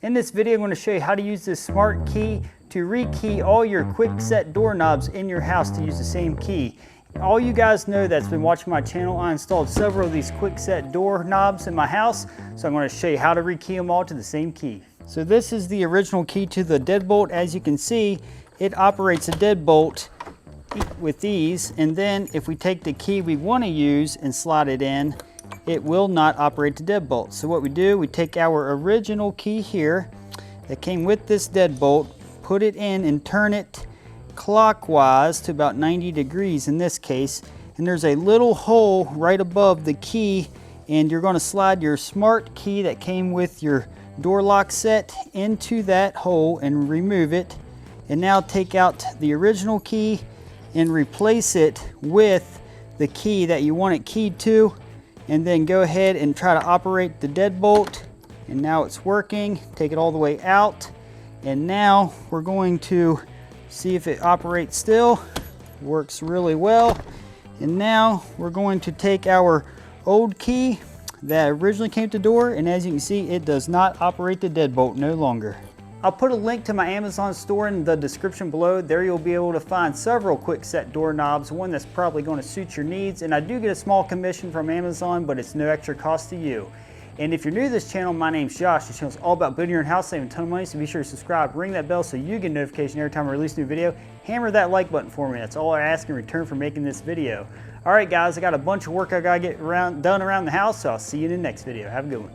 In this video, I'm going to show you how to use this smart key to rekey all your Kwikset doorknobs in your house to use the same key. All you guys know that's been watching my channel, I installed several of these Kwikset doorknobs in my house, so I'm going to show you how to rekey them all to the same key. So this is the original key to the deadbolt. As you can see, it operates a deadbolt with these, and then if we take the key we want to use and slide it in, it will not operate the deadbolt. So what we do, we take our original key here that came with this deadbolt, put it in and turn it clockwise to about 90 degrees in this case, and there's a little hole right above the key, and you're going to slide your smart key that came with your door lock set into that hole and remove it, and now take out the original key and replace it with the key that you want it keyed to, and then go ahead and try to operate the deadbolt. And now it's working. Take it all the way out, and now we're going to see if it operates still. Works really well. And now we're going to take our old key that originally came to the door, and as you can see, it does not operate the deadbolt no longer. I'll put a link to my Amazon store in the description below. There you'll be able to find several Kwikset doorknobs, one that's probably going to suit your needs. And I do get a small commission from Amazon, but it's no extra cost to you. And if you're new to this channel, my name's Josh. This channel is all about building your own house, saving a ton of money, so be sure to subscribe, ring that bell so you get a notification every time I release a new video. Hammer that like button for me. That's all I ask in return for making this video. All right, guys, I got a bunch of work I got to get done around the house, so I'll see you in the next video. Have a good one.